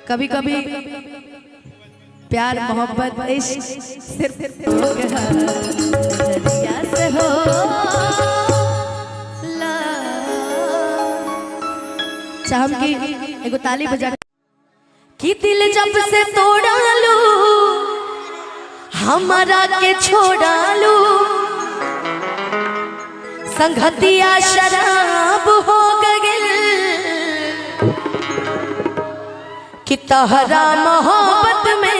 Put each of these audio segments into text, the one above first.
कभी कभी प्यार मोहब्बत इश्क सिर्फ नजरिया से हो चाहम की एगो ताली बजा कि दिल जब से तोड़ा लू हमारा के छोड़ा लू संगतिया शराब हो गई कि तहरा मोहब्बत में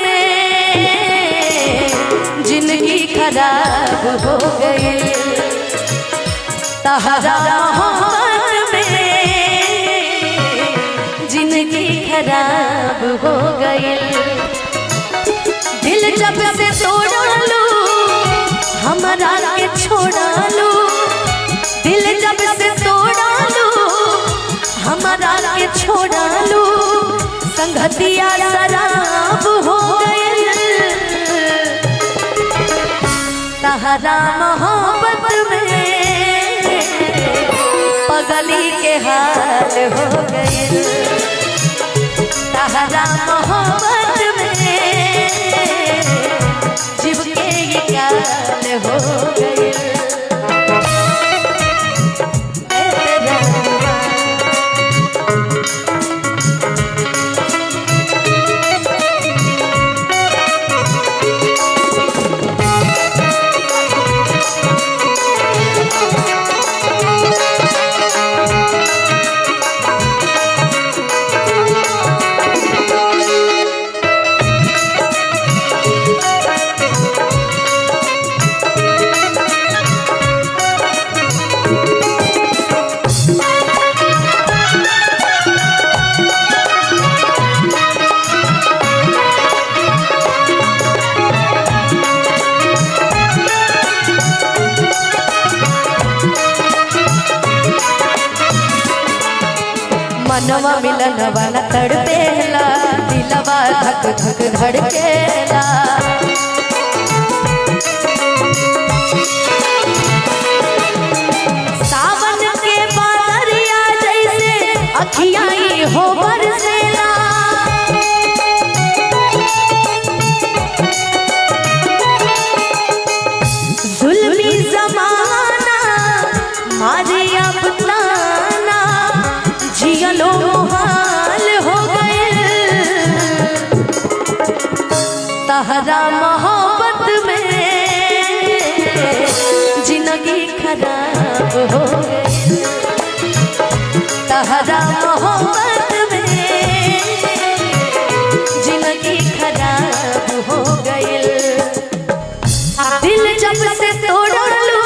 जिंदगी खराब हो गई तहरा मोहब्बत में जिंदगी खराब हो गई दिल जब से तोड़ा लू हमारा के छोड़ा लू दिल जब से तोड़ा लू हमारा के छोड़ा लू संगतिया शराब हो गई तहरा मोहब्बत में पगली के हाल हो गई तहरा मोहब्बत में जीव के ये काल हो गई मनवा मिलनवा न तड़पेला दिलवा धक धक धड़केला सावन के बादरिया जैसे अखियाई हो बरसेला जुल्मी जमाना मारे अब ताना जियलो मुहाल हो गए तहरा मोहब्बत में जिंदगी खराब हो गई तहरा मोहब्बत में जिंदगी खराब हो गई दिल जब से तोड़ा लू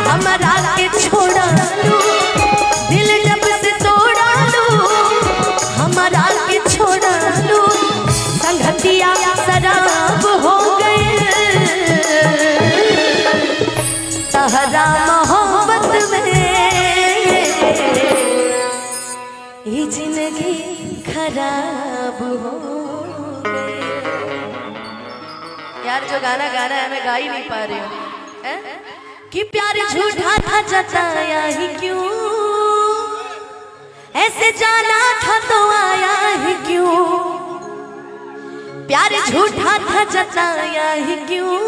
हमारा के छोड़ा लू दिल जब से तोड़ा लू हमारा के छोड़ा लू संगतिया शराब हो गई तहरा मोहब्बत में ये जिंदगी खराब हो गई यार जो गाना गाना है मैं गा ही नहीं पा रही हूँ कि प्यार झूठा था जताया ही क्यों ऐसे जाना था तो आया ही क्यों प्यार झूठा था जताया ही क्यों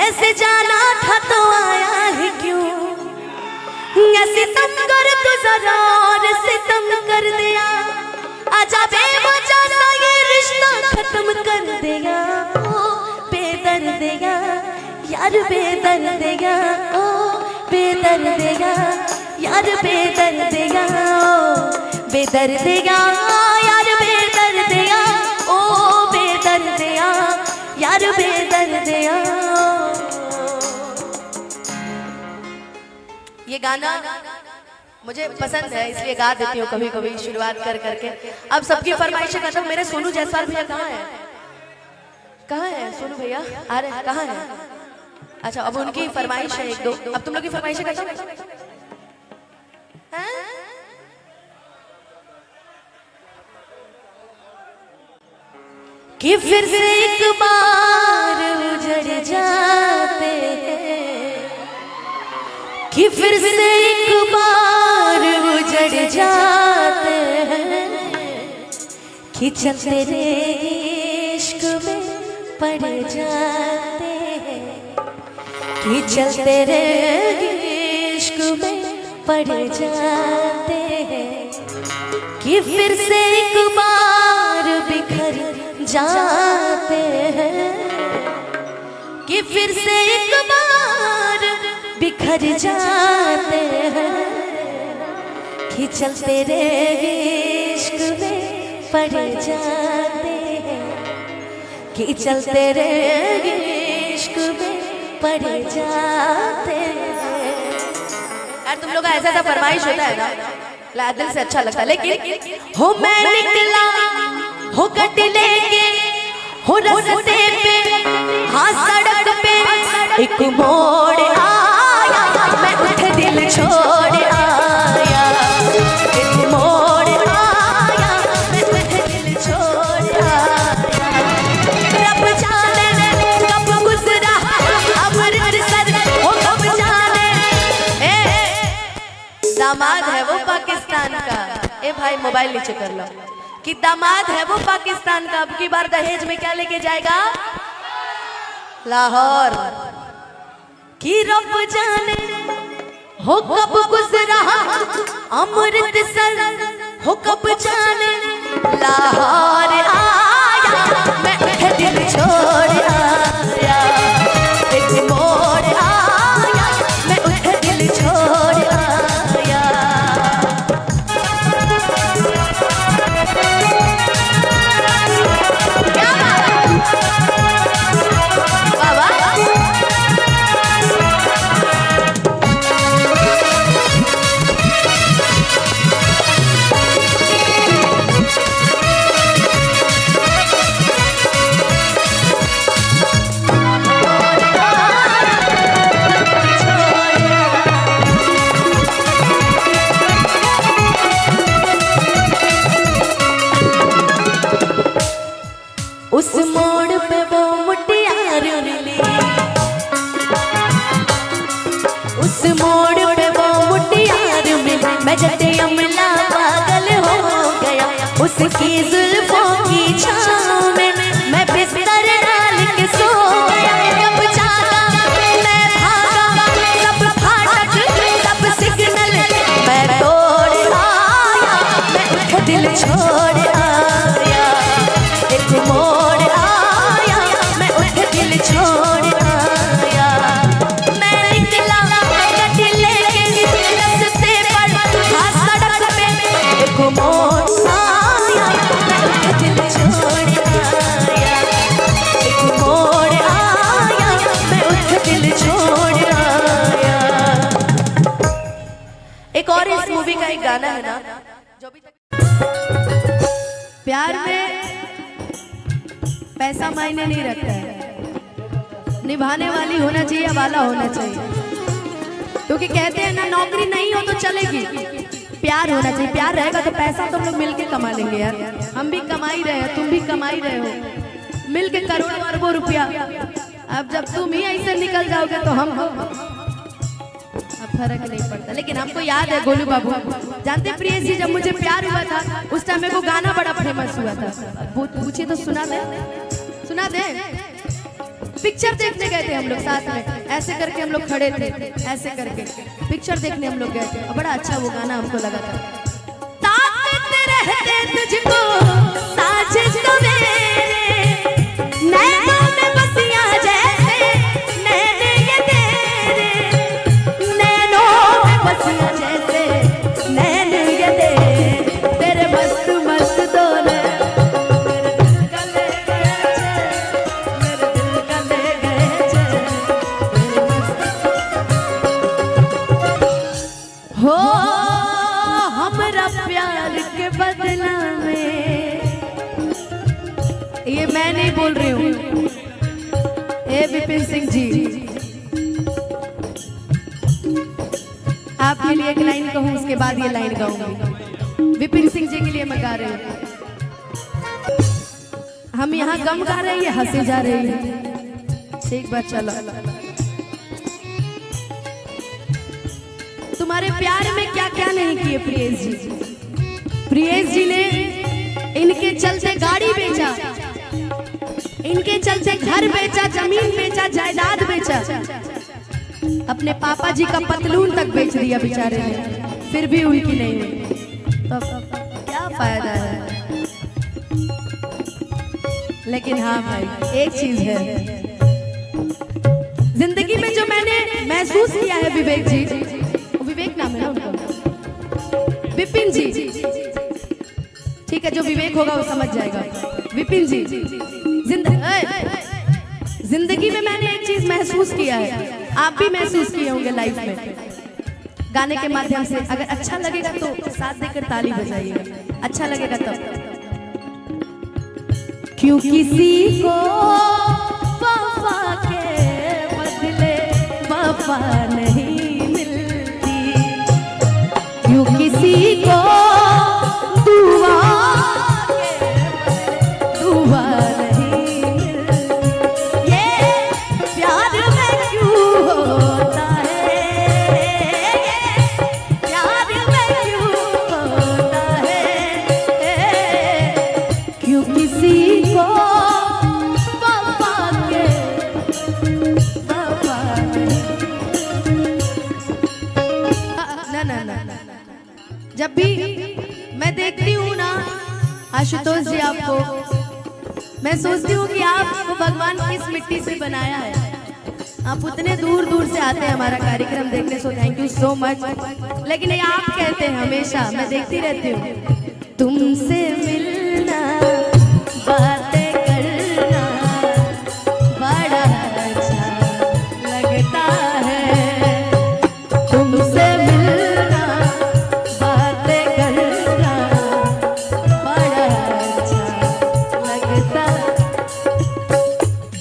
ऐसे जाना था तो आया ही क्यों सितम कर तू जरा और सितम कर दिया आजा बेवजह सा ये रिश्ता खत्म कर दिया ओ बेदर्दिया यार बेदर्दिया ओ बेदर्दिया यार बेदर्दिया ओ बेदर्दिया यार बेदर्दिया ओ बेदर्दिया यार बेदर्दिया ये गाना मुझे पसंद है इसलिए गा देती हूँ कभी कभी शुरुआत कर करके अब सबकी फरमाइशें खत्म मेरे सोनू जायसवाल भैया कहाँ है सोनू भैया आ रहे कहाँ है अच्छा अब उनकी फरमाइश है एक दो अब तुम लोग की फरमाइशें खत्म कि फिर से एक बार उजड़ जाते कि फिर से एक बार उजड़ जाते हैं कि चल तेरे इश्क में पड़ जाते हैं, कि चल तेरे इश्क में पड़ जाते हैं, कि फिर से एक बार बिखर जाते हैं, कि फिर से एक बार बिखर जाते हैं, कि चल तेरे इश्क में पड़ जाते हैं, कि चल तेरे इश्क में पड़ जाते हैं। यार तुम लोग का ऐसा फरमाइश होता है ना, दिल से अच्छा लगता है। लेकिन हो मैं निकला हो गट लेके हो रास्ते पे, हाँ सड़क पे एक मोड़ आया, मैं उठ दिल छोड़ आया, एक मोड़ आया, मैं उठ दिल छोड़ आया। रब जाने कब गुजरा अमृतसर, वो कब जाने। दामाद है वो पाकिस्तान का, ए भाई मोबाइल नीचे कर लो, कि दामाद है वो पाकिस्तान का, अब की बार दहेज में क्या लेके जाएगा? लाहौर। कि रब जाने हो कब गुजरा अमृतसर, हो कब जाने लाहौर आया, मैं उठ दिल छोड़ आया, एक मोड़ आया, मैं उठ दिल छोड़ आया। उस मोड़ पे वो मुटियार मिली, उस मोड़ पे वो मुटियार मिली, मैं जटे अमला पागल हो गया, उसकी जुल्फों की छाँव में मैं बिस्तर डाल के सो गया। कब जागा मैं भागा, सब फाटक सब सिग्नल मैं तोड़ आया, मैं उठ दिल छोड़ आया, एक मोड़ आया, मैं उठ दिल छोड़ आया। मैं निकला गट लेके रास्ते पर, हाँ सड़क पे एक मोड़ आया, मैं उठ दिल छोड़ आया, एक मोड़ आया, मैं उठ दिल छोड़ आया। एक और इस मूवी का एक गाना है ना, जो भी प्यार में पैसा मायने नहीं रखता है, निभाने वाली होना चाहिए, वाला होना चाहिए। क्योंकि कहते हैं ना, नौकरी नहीं हो तो चलेगी, प्यार होना चाहिए। प्यार रहेगा तो पैसा तो हम लोग मिलके कमा लेंगे यार, हम भी कमा ही रहे हैं, तुम भी कमा ही रहे हो, मिलके करोड़ों अरबों रुपया। अब जब तुम ही ऐसे निकल जाओगे तो हम अब फर्क नहीं पड़ता। लेकिन हमको याद है गोलू बाबू, जानते प्रियेश जी, जब मुझे प्यार हुआ था उस टाइम मेरे को गाना बड़ा फेमस हुआ था, पूछिए तो सुना दे, सुना दे। पिक्चर देखने गए थे हम लोग साथ में, ऐसे करके हम लोग खड़े थे, ऐसे करके पिक्चर देखने हम लोग गए थे, और बड़ा अच्छा वो गाना हमको लगा था। ताकत रहते तुझको साजिश तो मेरे, नैनों में बसिया जैसे नैने ये तेरे, नैनों में बसिया जैसे नैने ये तेरे मस्त मस्त दो हो हमरा प्यार के बदला में। ये मैं नहीं बोल रही हूँ, ए विपिन सिंह जी, आपके लिए एक लाइन कहूँ, उसके बाद ये लाइन गाऊंगी। विपिन सिंह जी के लिए मैं गा रही हूँ। हम यहाँ गम गा रहे हैं, हंसे जा रहे हैं। ठीक बात, चलो। तुम्हारे प्यार में क्या क्या नहीं किए प्रियेश जी। प्रियेश जी ने इनके चलते इनके चलते घर बेचा, जमीन बेचा, जायदाद बेचा, अपने पापा जी का पतलून तक बेच दिया बेचारे ने, फिर भी उनकी नहीं हुई। तो क्या फायदा है। लेकिन हाँ भाई एक चीज है जिंदगी में जो मैंने महसूस किया है, विवेक जी, विवेक नाम है ना उनका, विपिन जी, ठीक है, जो विवेक होगा वो समझ जाएगा। विपिन जी, जिंदगी में मैंने एक चीज महसूस किया है, आप भी महसूस किए होंगे लाइफ में, गाने के माध्यम से। अगर अच्छा लगेगा तो साथ देकर ताली बजाइएगा, अच्छा लगेगा तब। क्यों किसी को वफा के बदले वफा नहीं मिलती, क्यों किसी को दुआ के बदले दुआ नहीं मिलती, ये प्यार में क्यों होता है, प्यार में क्यों होता है, क्यों किसी को वफा के वफा नहीं। ना जब भी मैं देखती हूँ ना आशुतोष जी आपको, मैं सोचती हूँ कि आपको भगवान किस मिट्टी से बनाया है। आप उतने दूर दूर से आते हैं हमारा कार्यक्रम देखने, so thank you so much. लेकिन ये आप कहते हैं हमेशा, मैं देखती रहती हूँ, तुमसे मिलना बातें करना बड़ा अच्छा लगता है, तुमसे मिलना बातें करना बड़ा अच्छा लगता।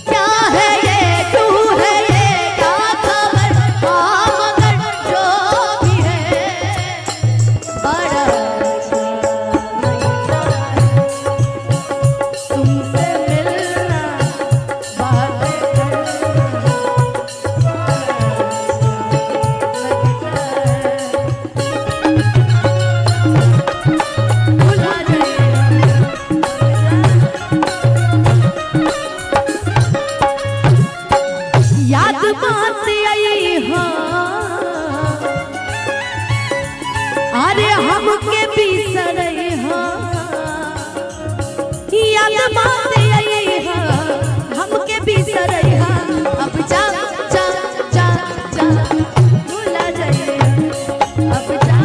क्या है ये, क्यों है ये, क्या खबर, हाँ मगर जो भी है बड़ा अच्छा लगता है, तुमसे मिलना बातें करना भुला जाइएगा। याद बात आई हाँ, अरे हमके बिसरई हाँ, याद बात आई हाँ, हमके बिसरई हाँ, अब जा जा जा जा भुला जाइए, अब जा।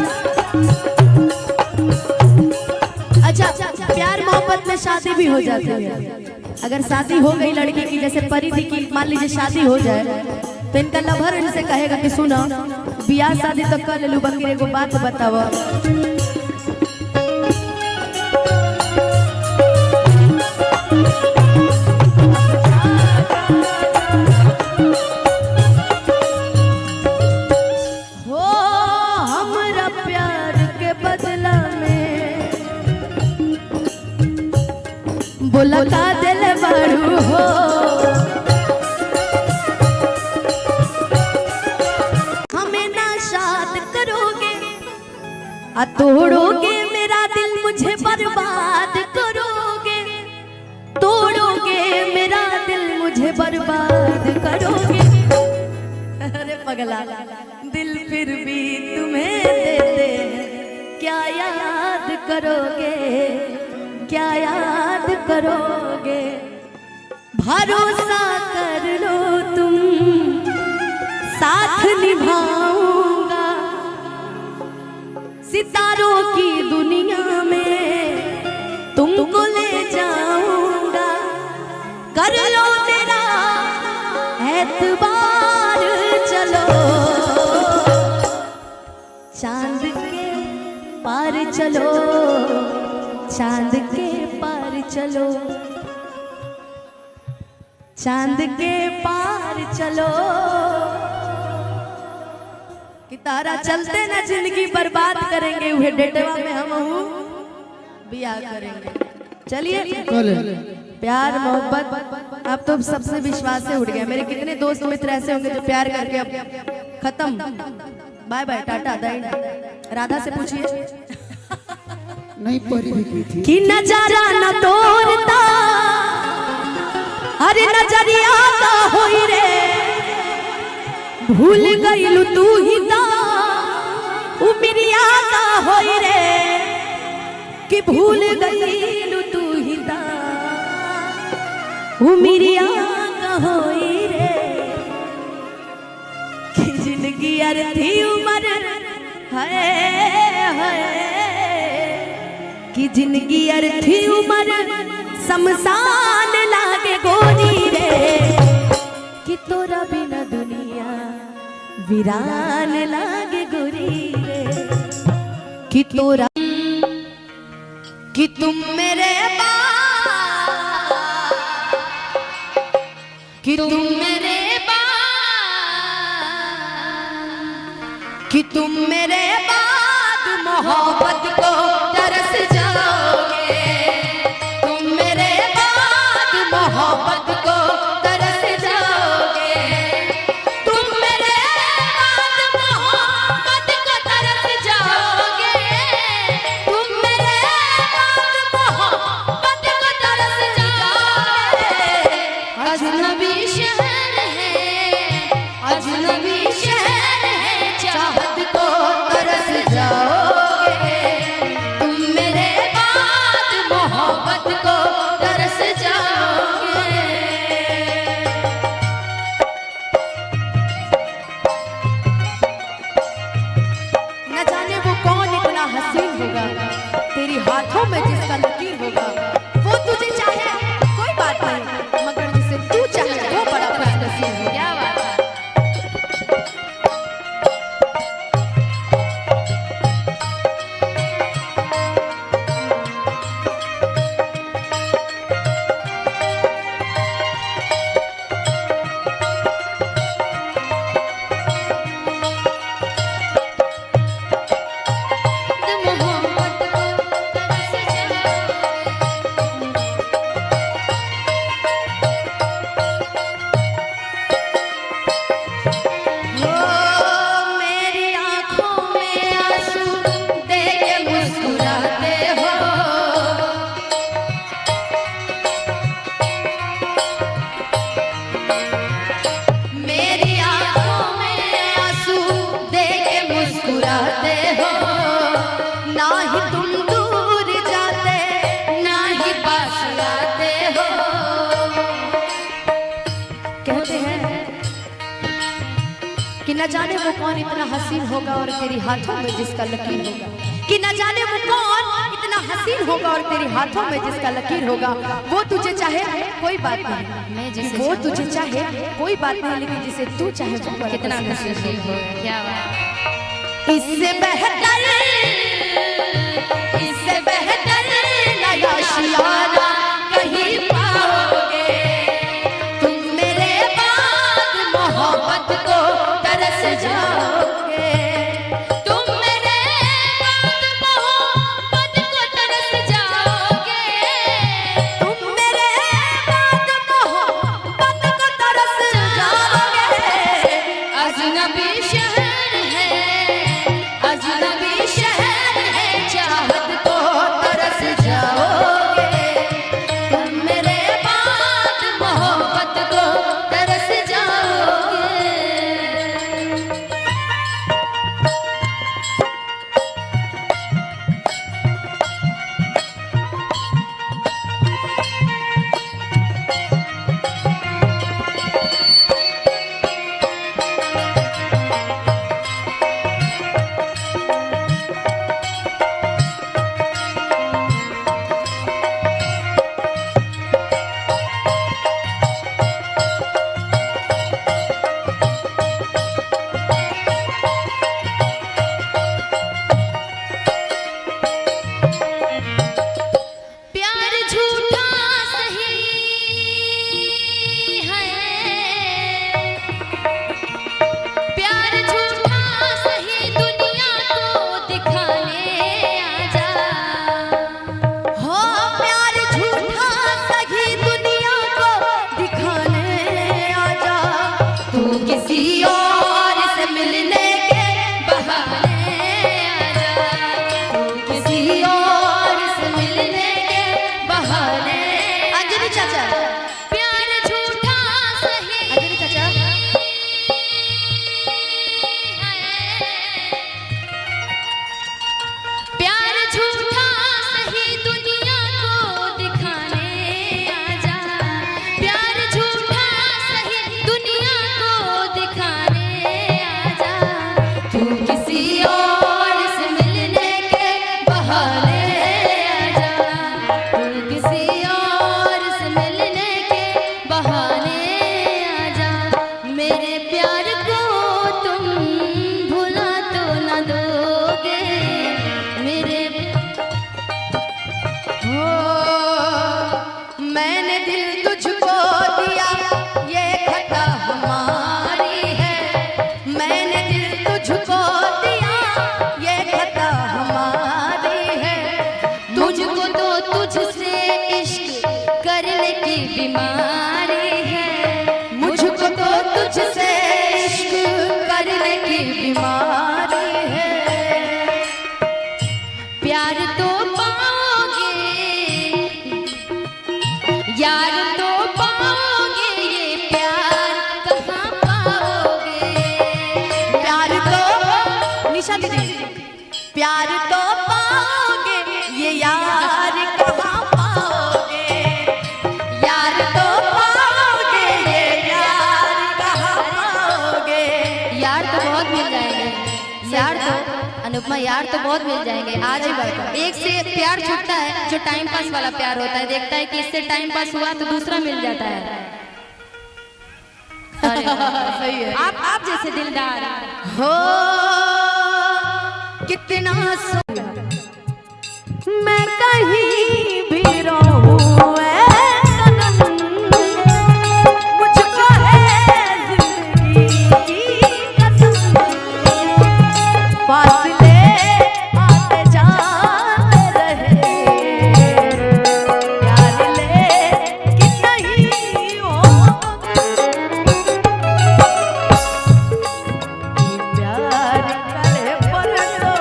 अच्छा, प्यार मोहब्बत में शादी भी हो जाती है। अगर शादी हो गई लड़की की, जैसे परिधि की मान लीजिए शादी हो जाए, तो इनका लवर इनसे कहेगा कि सुनो बियाह शादी तो कर लू, बकरी एगो बात बताओ, हो हमरा प्यार के बदला में बोला का दिल बारू हो, हमें ना शाद करोगे, तोड़ोगे मेरा दिल, मुझे बर्बाद करोगे, तोड़ोगे मेरा दिल, मुझे बर्बाद करोगे। अरे पगला, दिल फिर भी तुम्हें देते हैं, क्या याद करोगे, क्या याद करोगे, भरोसा कर लो तुम, साथ निभाऊंगा, सितारों की दुनिया में तुमको ले जाऊंगा, कर लो मेरा एतबार, चलो चांद के पार चलो, चांद के पार चलो, चांद के पार चलो, कि तारा चलते ना जिंदगी बर्बाद करेंगे, उहे डेटवा में हम बियाह करेंगे। चलिए, प्यार मोहब्बत अब तो सबसे विश्वास से उठ गया। मेरे कितने दोस्त मित्र ऐसे होंगे जो प्यार करके अब खत्म, बाय बाय टाटा दाई। राधा से पूछिए, नहीं परी भी की थी कि नजारा न तोड़ता अरे नजरिया का होई रे भूल गईलू तू ही ता उमरिया का होई रे कि भूल गईलू तू ही ता उमरिया का होई रे कि जिंदगी अर्थी उमर है कि जिंदगी अर्थी उमर शमशान लागे गोरी रे कि तोरा बिना दुनिया वीरान लागे गोरी रे कि तोरा कि तुम मेरे कि तुम मेरे कि तुम मेरे बाद मोहब्बत को तरस जाओगे मोहब्बत को तरस जाओगे तुम मेरे बाद मोहब्बत को तरस जाओगे तुम मेरे बाद मोहब्बत को तरस जाओगे अजनबी शहर है चाहत को तरस जाओगे तुम मेरे बाद मोहब्बत को तरस जाओगे न जाने वो कौन इतना हसीन होगा तेरी हाथों में जिसका लकीर होगा वो तुझे चाहे कोई बात नहीं मगर जिसे तू चाहे वो बड़ा खुशनसीब है क्या बात है न जाने वो कौन इतना हसीन होगा और तेरी हाथों में जिसका लकीर होगा कि न जाने वो कौन इतना हसीन होगा और तेरी हाथों में जिसका लकीर होगा वो तुझे चाहे कोई बात नहीं मैं जिसे वो तुझे चाहे कोई बात नहीं लेकिन जिसे तू चाहे वो कितना हसीन हो क्या बात इससे बेहतर नया शियाना कहीं पाओगे तुम मेरे बाद मोहब्बत को तरस जाओगे तुम मेरे बाद मोहब्बत को तरस जाओगे तुम मेरे बाद मोहब्बत को तरस जाओगे अजनबी शहर है इश्क करने की बीमारी है, मुझको तो तुझसे इश्क करने की बीमारी है। प्यार तो पाओगे यार तो पाओगे, ये प्यार कहाँ पाओगे? प्यार तो निशा दीदी, प्यार तो पाओगे ये यार कहाँ पाओगे? यार तो पाओगे ये यार कहाँ पाओगे? यार तो बहुत मिल जाएंगे, यार तो अनुपमा यार तो बहुत मिल जाएंगे। आज ही एक से प्यार छूटता है जो टाइम पास वाला प्यार होता है, देखता है कि इससे टाइम पास हुआ तो दूसरा मिल जाता है। अरे सही है। आप जैसे दिलदार हो कितना मैं कहीं भी रहूं ऐ सनम, मुझको है जिंदगी की कसम। फासले आते जाते रहे, प्यार लेकिन नहीं हो। प्यार करे पर तो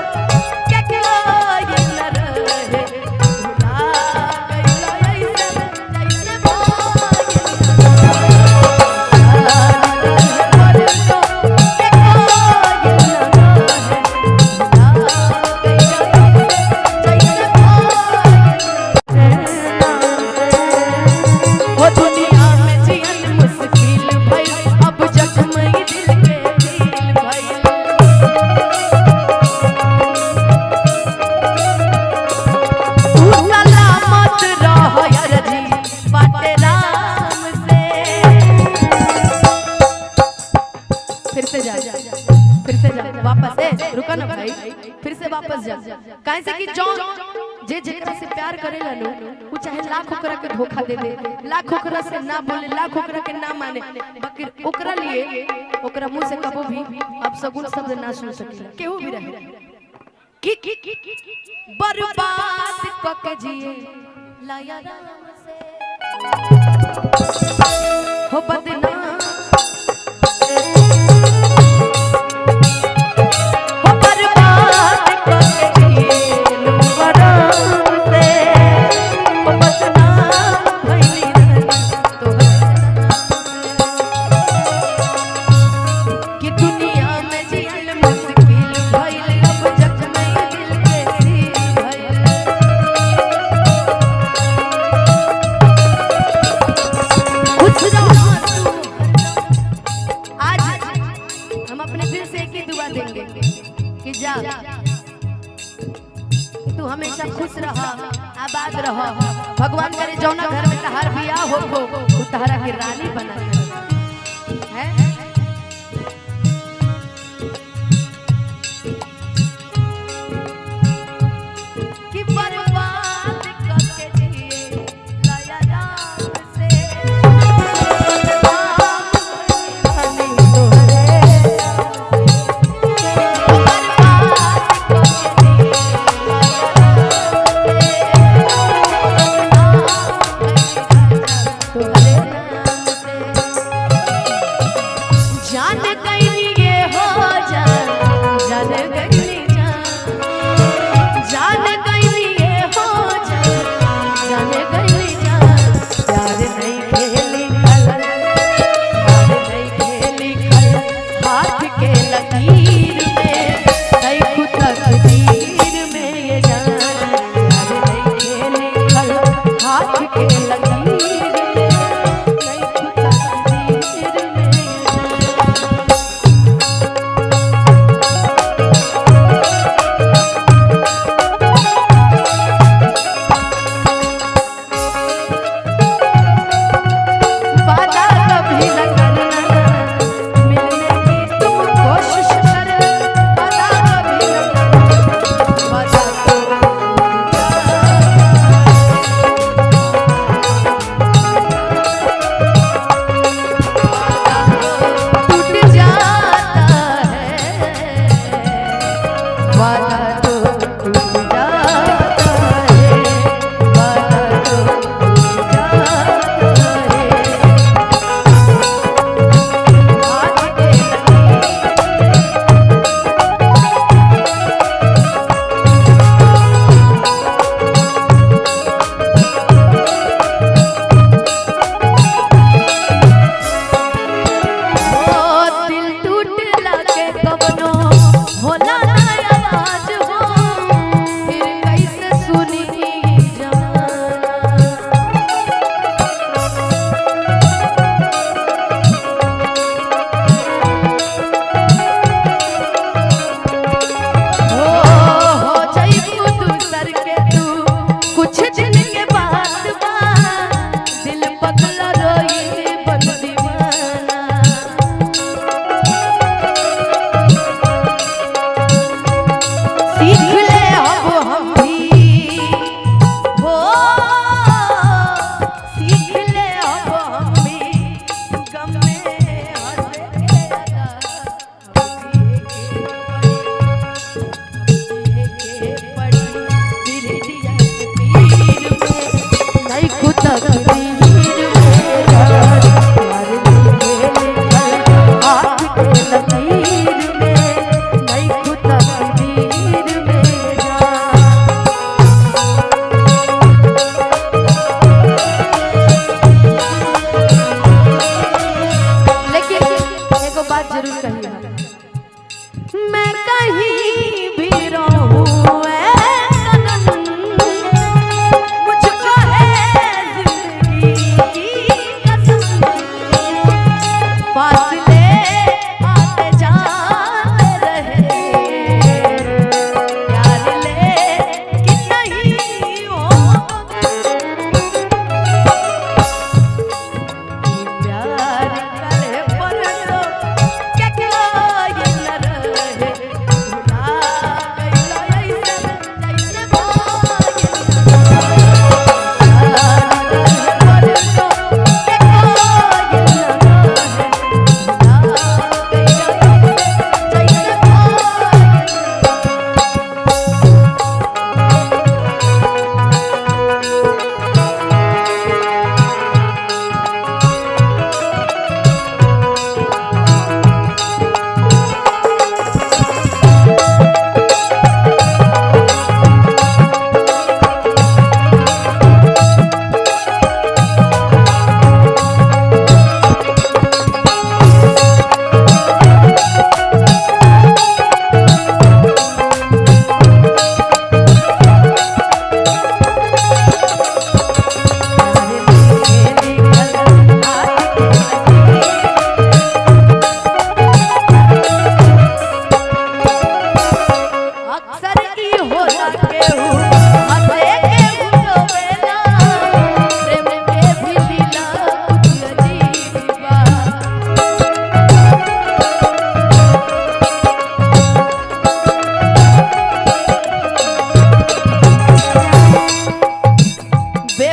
क्या कोई न रहे, भुला गइला ऐसे जैसे भागिल प्यार करे पर तो क्या कोई न रहे, भुला गइला ऐसे जैसे भागिल। वो दुनिया में जियन मुश्किल भइल, अब जख्म ही दिल के दिल भइल। तू सलामत रह यार जी बाटे राम से। फिर से जा, फिर से जा, वापस ए रुका ना भाई, फिर से वापस जा। काहे से कि जो जे जेकरा से प्यार करेला नो, वो चाहे लाख ओकरा के धोखा दे दे, लाख ओकरा से ना बोले, लाख ओकरा के ना माने, बाकी ओकरा लिए ओकरा मुंह से कबो भी अब सगुन शब्द ना सुन सकेला केहू भी रहे। कि बर्बाद क के जिए लाया राम से हो बदनाम, हो बर्बाद क के जिए लूं राम से, हो बदनाम भइली रही तोहर नाम से। कि दुनिया में जियल मुश्किल भइल, अब जख्म ही दिल के सील भइल। खुश रहो तू। आज हम अपने दिल से एक ही दुआ देंगे कि जा तू हमेशा खुश रह, आबाद रह। भगवान करे जौना घर में तहार बियाह हो तू तहरा के रानी बना है। कि बर्बाद करके जिए लाया राम से, बदनाम भइली तोहरे नाम से। बर्बाद करके जिए लाया राम से, बदनाम भइली तोहरे नाम से।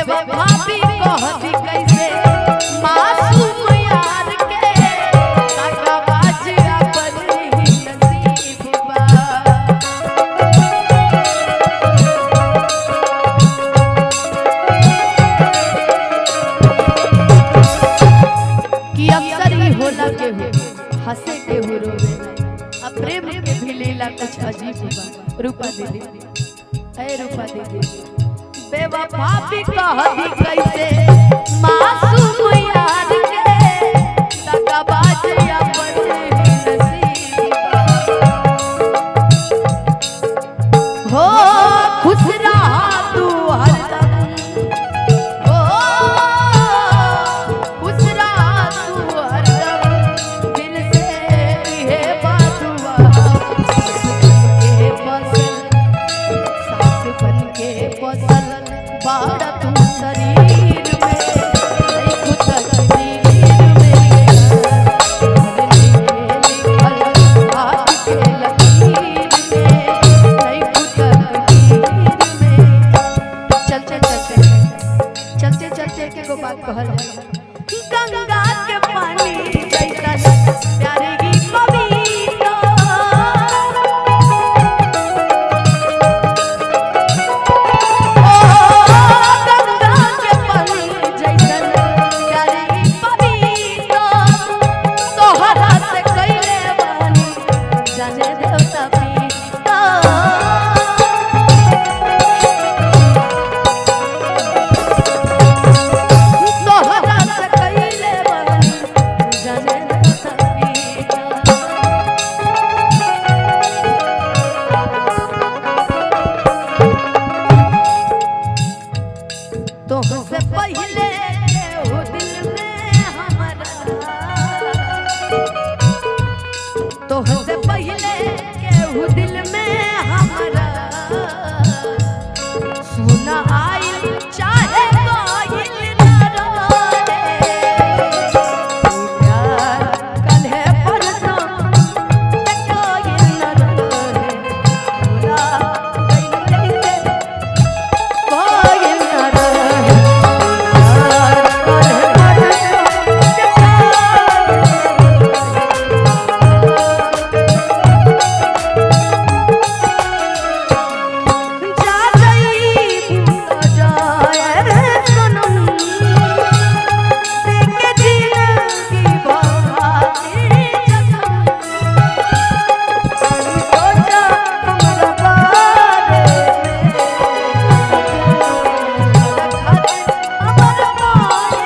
बेवफा भी कहती कैसे मासूम यार के दगाबाज अपन ही नसीब बा। कि अक्सर ही होला के हो हंसे के हो रोवे अब प्रेम के भी लीला कुछ अजीब बा। रूपा दीदी है रूपा दीदी बेवफा भी कहती कैसे मासूम यार के दगाबाज अपन ही नसीब बा। हो खुश रहा तू हरदम हो खुश रहा तू हरदम दिल से ये बात हुआ के फसल सास बन के फसल बाड़ा तू शरीर में नहीं खुद तकदीर में लिखल हाथ के लकीर में नहीं खुद तकदीर में। चलते चलते चलते के को बात कहल गंगा के पानी जैसा प्यारे की पवित्र गंगा के पानी जैसा प्यारे की पवित्र तोहरा से कइले बानी जाने देवता पीता। तोहरा से कइले बानी जाने देवता पीता। तुमसे पहले केहू दिल में हमारा तुमसे पहले केहू दिल में हमारा सुना आइल चाहे कोइल ना रहे प्यार कल्हे परसों कोइल ना रहे पूरा कइल कैसे कोइल ना रहे प्यार कल्हे जा गई भूल जाए सनम देखे जिंदगी बहाती जखम सोचा हमारा बारे में हमारा माइल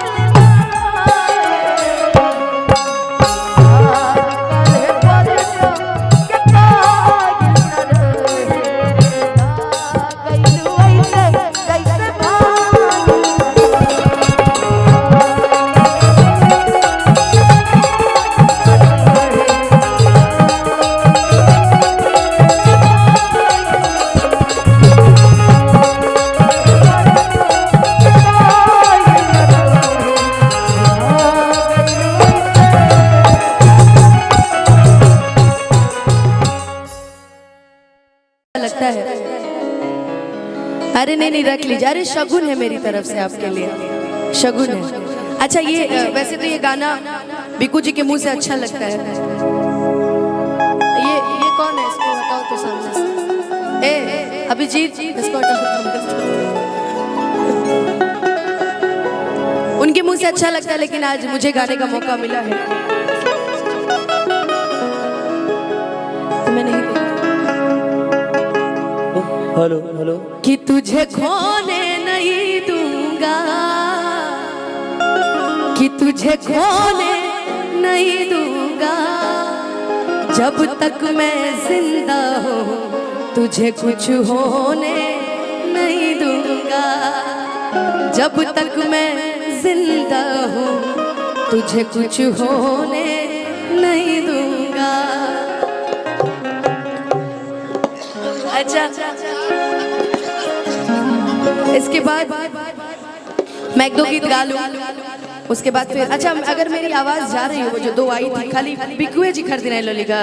लगता है। अरे नहीं रख लीजिए। अरे शगुन है मेरी तरफ से आपके लिए शगुन है। अच्छा ये वैसे तो ये गाना बिकू जी के मुंह से अच्छा लगता है। ये कौन है इसको बताओ तो सामने से। ए अभिजीत इसको हटाओ। उनके मुंह से अच्छा लगता है लेकिन आज मुझे गाने का मौका मिला है तो मैं नहीं हेलो हेलो कि तुझे खोने नहीं दूंगा कि तुझे खोने नहीं दूंगा जब तक मैं जिंदा हूँ तुझे कुछ होने नहीं दूंगा जब तक मैं जिंदा हूँ तुझे कुछ होने नहीं दूंगा। अच्छा इसके बाद मैं एक दो गीत गा लूं उसके बाद फिर अच्छा अगर मेरी आवाज जा रही हो वो जो दो आई थी खाली बिकुए जी खरीद रहे ललिका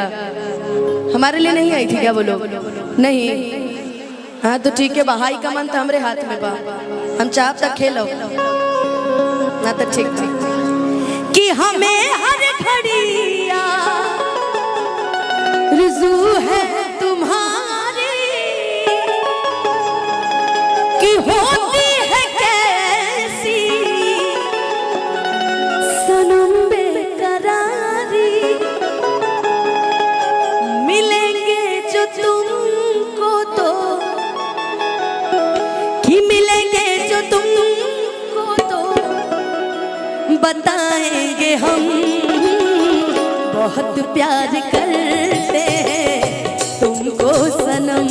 हमारे लिए नहीं आई थी क्या वो लोग नहीं हाँ तो ठीक है भाई का मन तो हमारे हाथ में बा हम चाह तक खेलो ना तो ठीक ठीक कि हमें हर घड़िया रुजू है तुम्हारी कि होती है कैसी सनम बेकरारी मिलेंगे जो तुमको तो कि मिलेंगे जो तुमको तो बताएंगे हम बहुत प्यार करते हैं तुमको सनम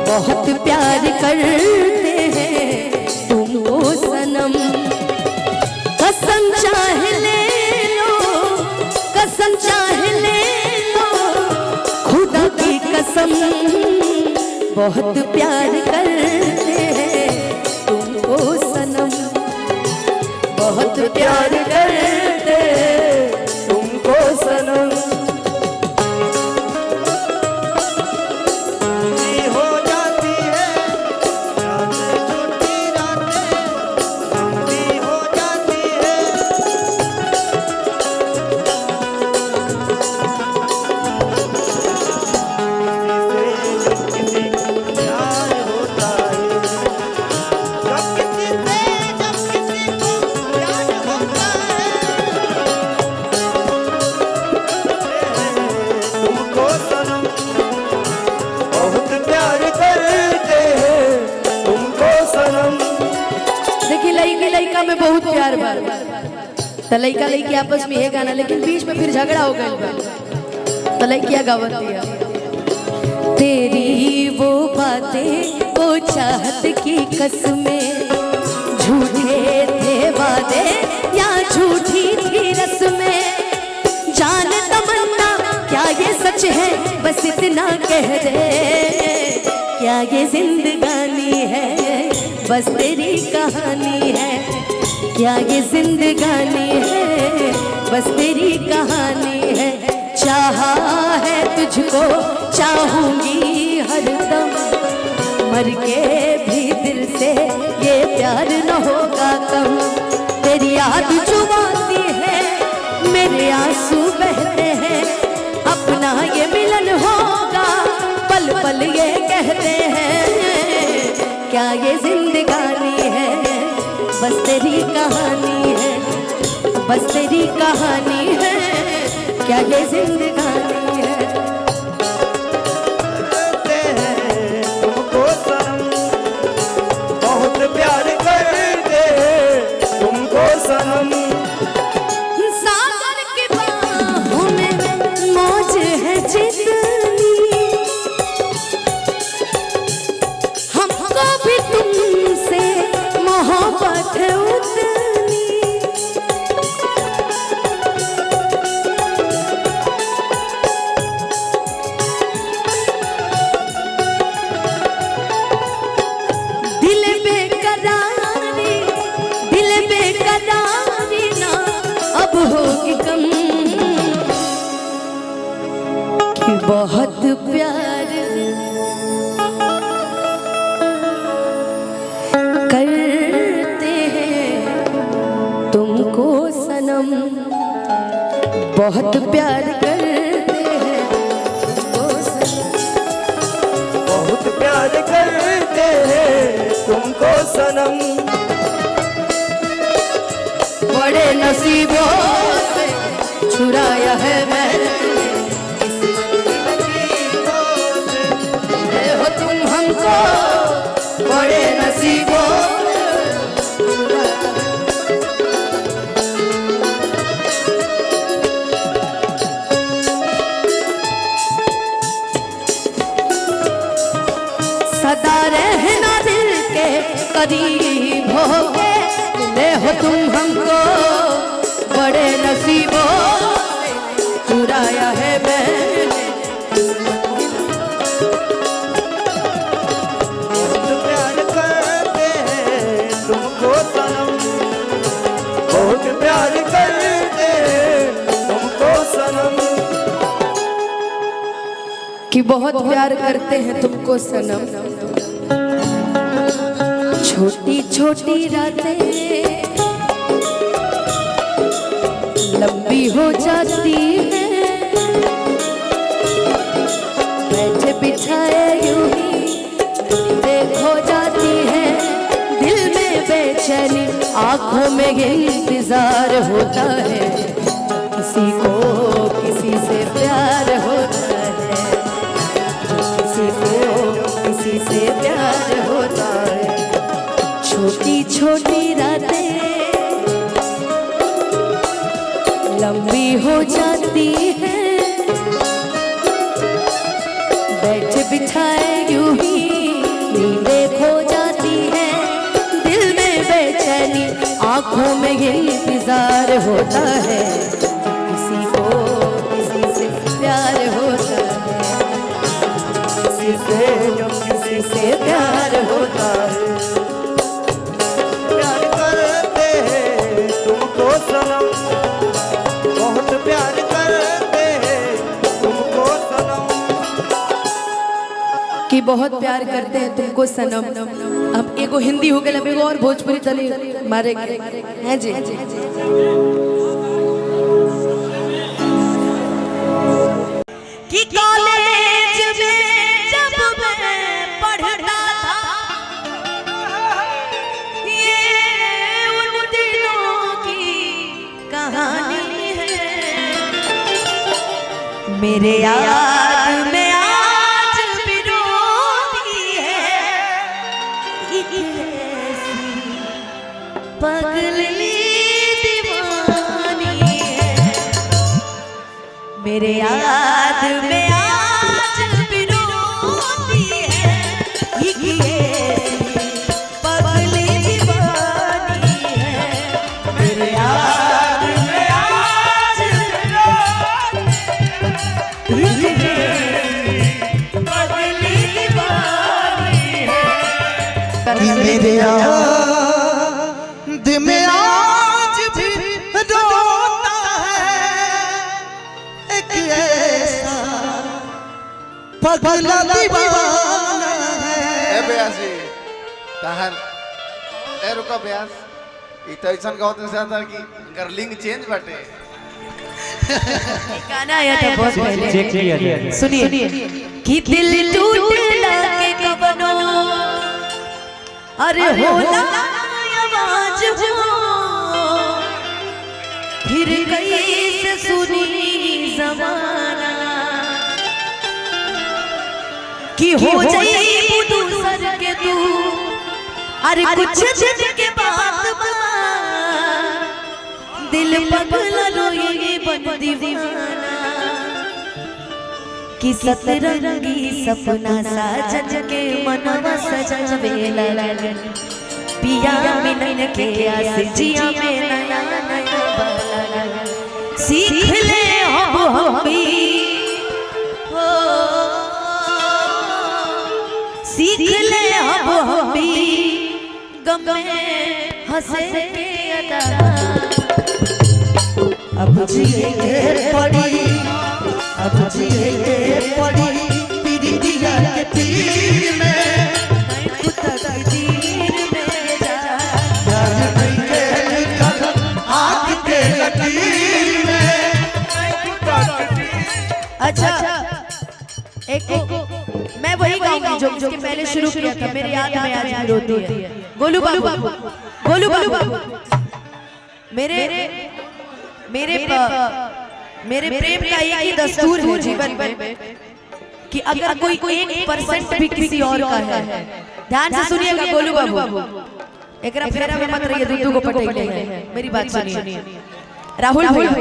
बहुत प्यार करते हैं तुमको सनम कसम चाहे ले लो कसम चाहे ले लो खुदा की कसम बहुत प्यार करते हैं तुमको सनम बहुत प्यार करते हैं तुमको सनम हो जाती है रातें छोटी रातें लंबी हो जाती है किसी को प्यार होता है जब किसी को प्यार होता है तुमको सनम बहुत प्यार करते हैं तुमको सनम। देखिए लड़की लड़का में बहुत प्यार बा तो लड़का लड़की आपस में ये गाना लेकिन बीच में फिर झगड़ा हो गया तो लड़किया गावत दिया तेरी वो बातें वो चाहत की कसमें झूठे थे वादे या झूठी थी रस्में जान तमन्ना क्या ये सच है बस इतना कह दे क्या ये जिंदगानी है बस तेरी कहानी है क्या ये जिंदगानी है बस तेरी कहानी है चाहा है तुझको चाहूंगी हरदम मर के भी दिल से ये प्यार न होगा कम तेरी याद जुबानी है मेरे आंसू बहते हैं अपना ये मिलन होगा पल पल ये कहते हैं क्या ये जिंदगानी है बस तेरी कहानी है बस तेरी कहानी है क्या ये जिंदगानी है करते हैं तुमको सनम बहुत प्यार करते हैं तुमको सनम। सागर की बाहों में मौज है जितनी हमको भी तुमसे मोहब्बत है उतनी दिल बेकरारी ना अब होगी कम कि बहुत प्यार करते हैं तुमको सनम बहुत प्यार करते हैं तुमको सनम बहुत प्यार करते हैं तुमको सनम। बड़े नसीबों से छुराया है मैंने हो तुम हमको बड़े नसीबों सदा रहना दिल के करीब होके मिले हो तुम हमको बड़े नसीबों से चुराया है मैंने बहुत प्यार करते हैं तुमको सनम बहुत प्यार करते हैं तुमको सनम। कि बहुत प्यार करते हैं तुमको सनम छोटी छोटी रातें लंबी हो जाती है, बैठे बिछाए यूं ही देखो जाती है, दिल में बेचैनी आंखों में इंतजार होता है, किसी को किसी से प्यार होता है, किसी को किसी से प्यार होता है। छोटी छोटी रातें लंबी हो जाती है, बैठे बिछाए यूं ही नींदें खो जाती है, दिल में बेचैनी आंखों में इंतजार होता है, किसी को किसी से प्यार होता है, किसी से प्यार होता है। प्यार करते हैं तुमको सनम, बहुत प्यार करते हैं तुमको सनम। कि बहुत प्यार करते हैं तुमको सनम। अब एगो हिंदी हो गया, अब एगो और भोजपुरी चले मारे हैं जी। कि कॉलेज में जब मैं पढ़ता था, ये उन दिनों की कहानी है, मेरे याद में आज भी रोती है एक ऐसी पगली दीवानी है, मेरे याद में आज भी रोती है एक ऐसी पगली दीवानी है, मेरे याद में आज भी रोती है पगली दीवानी है। कि मेरे याद में आज भी रोता है एक ऐसा पगला दीवाना है। ए ब्यासी तहर ए रुका ब्यास ई तो ऐसा गावत से आता कि गर्लिंग चेंज बाटे। गाना आया था बहुत पहले, सुनिए। कि दिल टूटला के कबनो अरे होला आवाज हो, फिर कैसे सुनी जमाना, कि हो जाई दूसर के तू, अरे कुछ दिन के बाद दिल पगला रोए बन दीवाना, कि सतरंगी सपना साजन के मनवा सजावे लगन, पिया मिलन के आस जिया में नया नया बाला, सीख ले हम भी हो, सीख ले हम भी गम में हंसे के अदा, अब जिए पड़ी, अब जिए पड़ी पीरिया के तीर में, तकदीर में जा प्यार नहीं के लिखल हाथ के लकीर में। अच्छा एक मैं वही गाऊंगी जो जिसके पहले शुरू किया था, मेरी याद में आज भी रोती है। गोलू बाबू, गोलू बाबू, मेरे प्रेम का एक ही दस्तूर है जीवन में कि अगर कोई 1% भी किसी और का है, ध्यान से सुनिएगा गोलू बाबू, एकरा फेरा में मत रहिए, दूधू को पटेले हैं, मेरी बात सुनिए। राहुल भैया,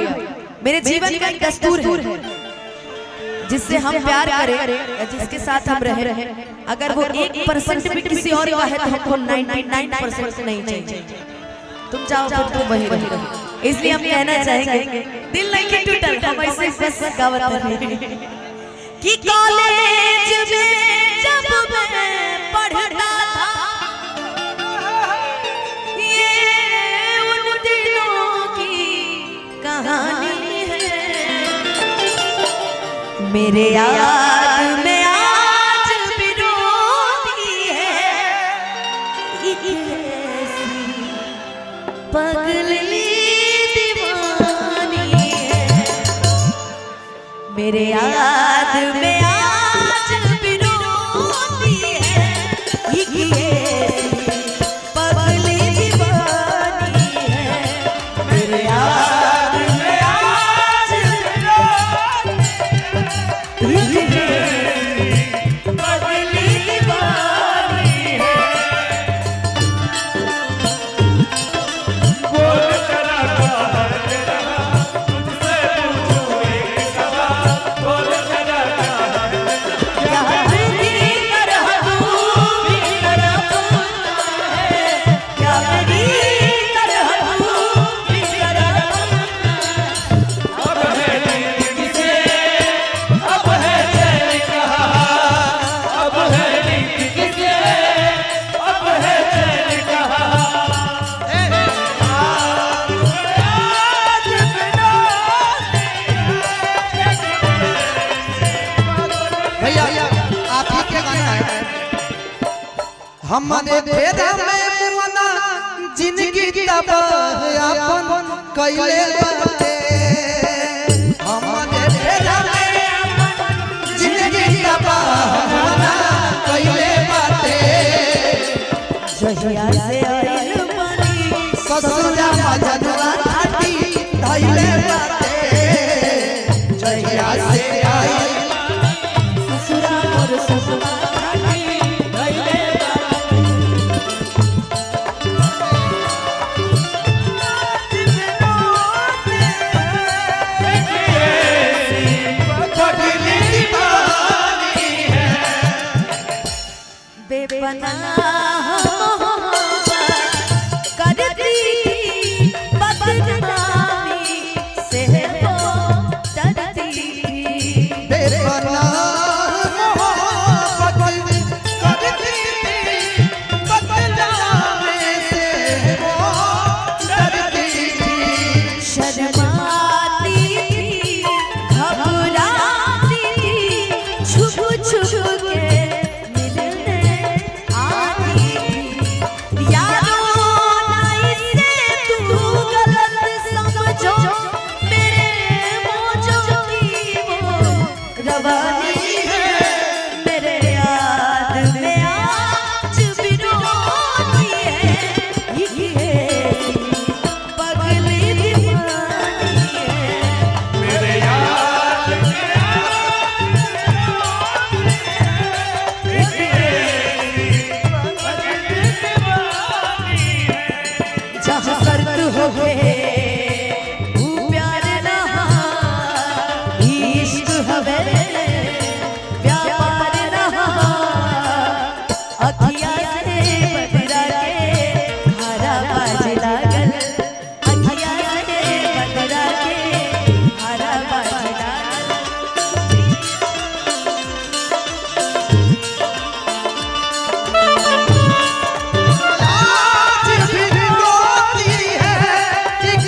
मेरे जीवन का एक दस्तूर है, जिससे हम प्यार करें या जिसके साथ हम रहें, अगर वो 1% भी किसी और का है तो हमको 99% नहीं चाहिए। तुम जाओ फिर तुम वही रहो। इसलिए हम कहना चाहेंगे दिल नहीं के टूटल, हम ऐसे बस गावत रहे कि कॉलेज में जब मैं पढ़ता था, ये उन दिनों की कहानी है, मेरे याद में आज भी रोती है एक पगली दीवानी है मेरे याद में आज भी रोती है ये पगली दीवानी है मेरे याद में आज भी रोती है पगली दीवानी है। भैया आप ही के गाना है हमारे बेदा में मुअना जिंदगी तबाह अपन कैले बाटे हमारे बेदा में जिंदगी तबाह मुअना कैले बाटे जहिया से आइल बानी ससुरा मजनवा घाटी धैले बाटे जहिया से आई ससुरा मोर ससुरा बेपनाह मोहब्बत करती बदनामी से वो डरती बेपनाह मोहब्बत करती बदनामी से वो डरती शर्माती थी घबराती थी छुप छुप के मिलने आती थी यारों ना इसे तू गलत समझो मेरे मौजों की वो रवानी है मेरे याद में आज भी रोती है ये पगली दीवानी है मेरे याद में जहाँ शर्त हो गए वो प्यार रहा इश्क हवे व्यापार रहा अखिया से बदरा के हरा बाज लागल अखिया से बदरा के हरा बाज लागल आज भी रोती है एक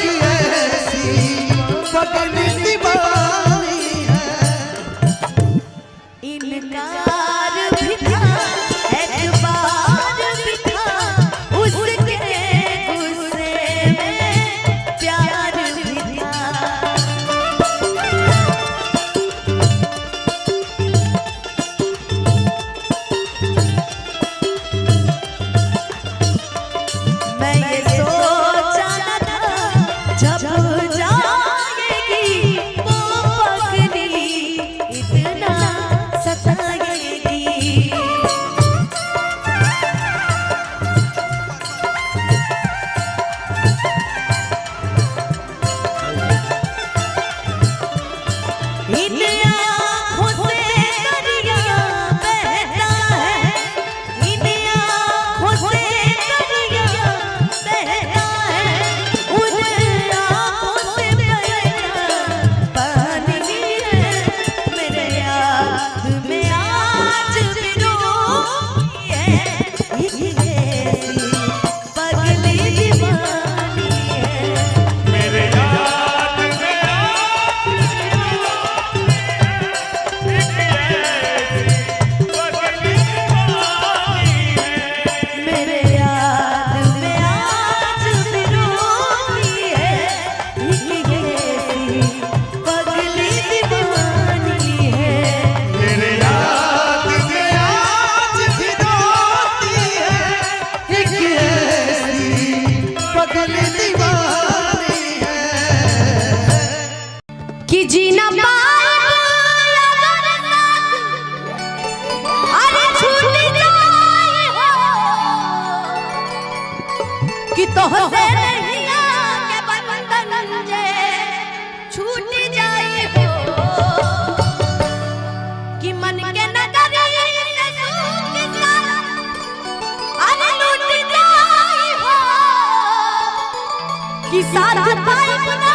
कि साथ पाइब ना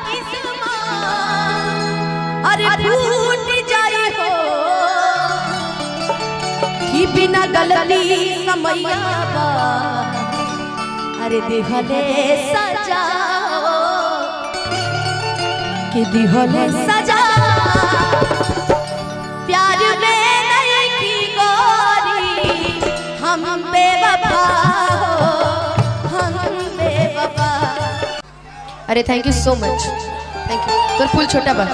किस्मत अरे फूट जाई हो कि बिना गलती समैया बा अरे दिहले सजा कि दिहले सजा प्यार में नहीं की गोरी हम बेवफा हो हम बेवफा। अरे thank you so much, thank you. तो फूल छोटा बा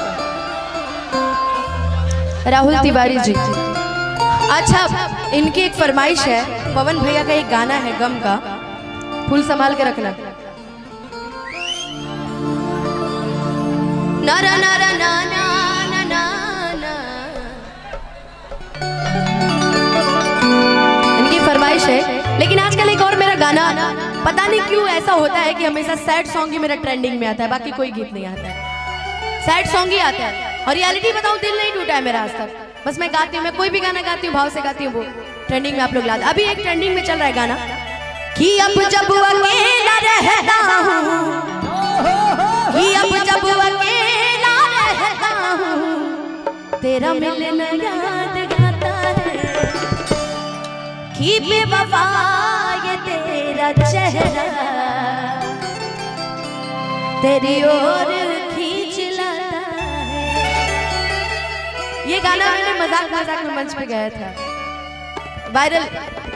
राहुल तिवारी जी। अच्छा इनकी एक फरमाइश है, पवन भैया का एक गाना है गम का, फूल संभाल के रखना। नारा नारा ना ना ना ना ना, इनकी फरमाइश है। लेकिन आजकल एक और मेरा गाना, पता नहीं क्यों ऐसा होता है कि हमेशा सैड सॉन्ग ही मेरा ट्रेंडिंग में आता है, बाकी कोई गीत नहीं आता है, सैड सॉन्ग ही आता है। और रियलिटी बताऊं, दिल नहीं टूटा है मेरा आज तक। बस मैं गाती हूँ, मैं कोई भी गाना गाती हूँ भाव से गाती हूँ, वो ट्रेंडिंग में आप लोग लाते। अभी एक ट्रेंडिंग में चल रहा है गाना कि अब जब अकेला रहता हूँ, कि अब जब अकेला रहता हूँ तेरा मिलना याद आता है कि बेवफा ये तेरा चेहरा तेरी ओर खींच लाता है। ये गाना मैंने मजाक मजाक में मंच पे गाया था, वायरल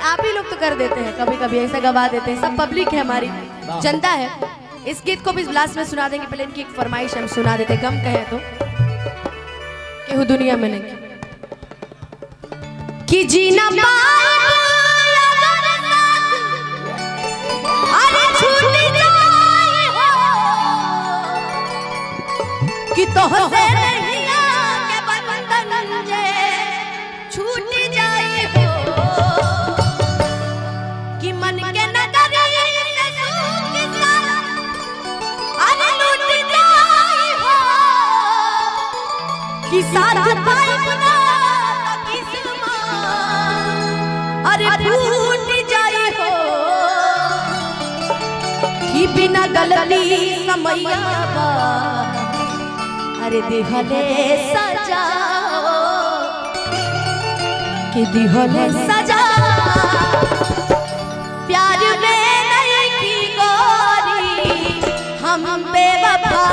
आप ही लोग तो कर देते हैं, कभी कभी ऐसा गवा देते हैं, सब पब्लिक है, हमारी जनता है। इस गीत को भी लास्ट में सुना देंगे, पहले इनकी एक फरमाइश हम सुना देते। गम कहे तो केहू दुनिया में नहीं कि जीना कि तो से नहीं के बंधन जे छूट जाई हो कि मन के नगरी से सुख सारा अरे लूट जाई हो कि साथ पाइब ना किस्मत अरे फूट जाई हो कि बिना गलती समैया बा अरे दिहले सजा कि दिहले सजा प्यार में नहीं की गोरी हम बेवफा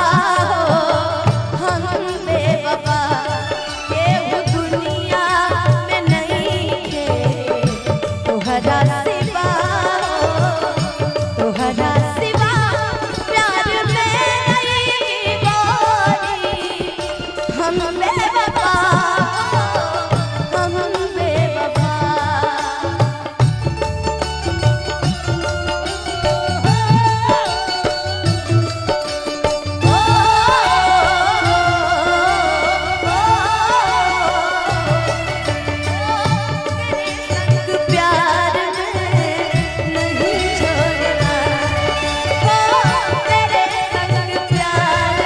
हो हम बेवफा। केहू दुनिया में नहीं है तोहरा सिवा तोहरा सिवा प्यार में नहीं की गोरी हम बेवफा हम बेवफा। प्यार में नहीं छोड़ना तेरे संग प्यार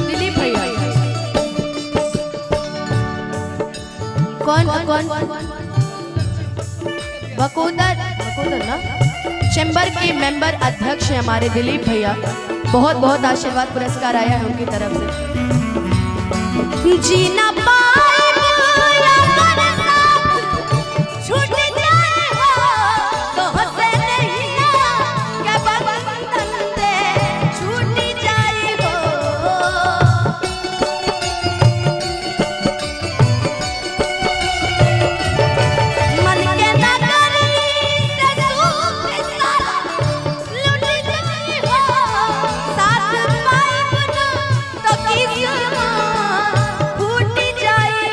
दिलीप भैया कौन कौन बकोदर बकोदर ना चैम्बर के मेंबर अध्यक्ष हैं हमारे दिलीप भैया, बहुत बहुत आशीर्वाद पुरस्कार आया है उनकी तरफ से। जीना पाइब या बरसात छूट जाए हो तो से नहीं के बंधन से छूट जाए हो मन के नगरी से सुख सारा लूट जाए हो साथ पाइब ना तो किस्मत फूट जाए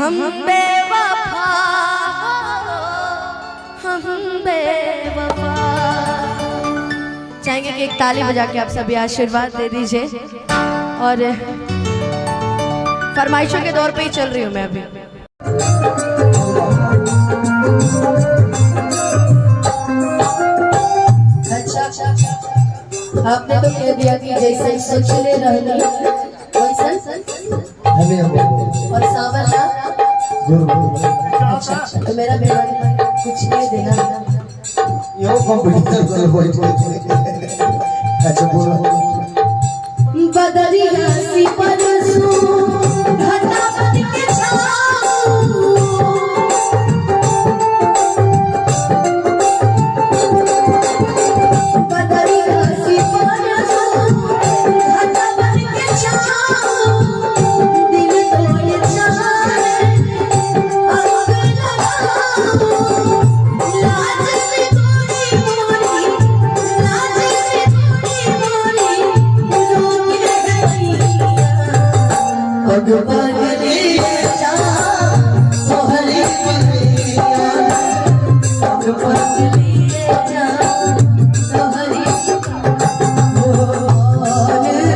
हम बेवफा, हम बेवफा। चाहेंगे कि एक ताली बजा के आप सभी आशीर्वाद दे दीजिए। और फरमाइशों के दौर पे ही चल रही हूँ मैं अभी। अच्छा, आपने तो कह दिया कि जैसे सोचले रहनी वैसा और सावला। अच्छा, तो मेरा बेवानी कुछ दे देना। यो कंपटीशन कर बोल अच्छा बोलो बदरिया सी परसों घटा बन के छाऊं, बदरिया सी परसों घटा बन के छाऊं, दिल तो ये चाहे आग लगाऊं, लाज से थोड़ी मोरी, लाज से थोड़ी मोरी पगली जा सोहली पगलिया, पगली जा सोहली मोर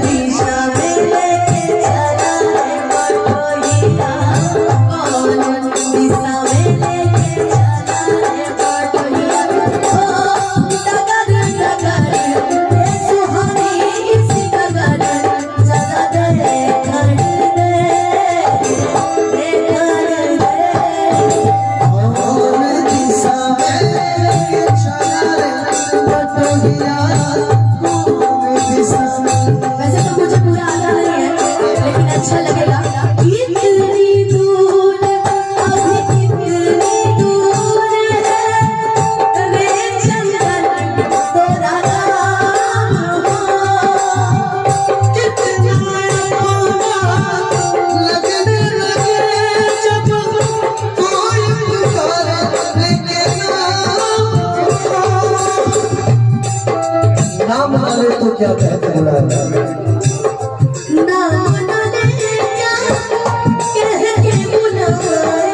दिशा में लेके चला रे बटोहिया, कौन दिशा में लेके चला रे बटोहिया। ओ डगर डगर ये सुहानी इसी डगर जगा दे खड़ दे और दिशा में लेके चला रे बटोहिया, दिशा वैसे तो मुझे पूरा आता नहीं है लेकिन अच्छा लगेगा। कितनी दूर अभी कितनी दूर है रे चंदन तोरा नाम हो, कितना लगने लगे जब कोई पुकारे लेके नाम नाले तो क्या कहते बुलाना नाम न ले क्या कह के बुलाए,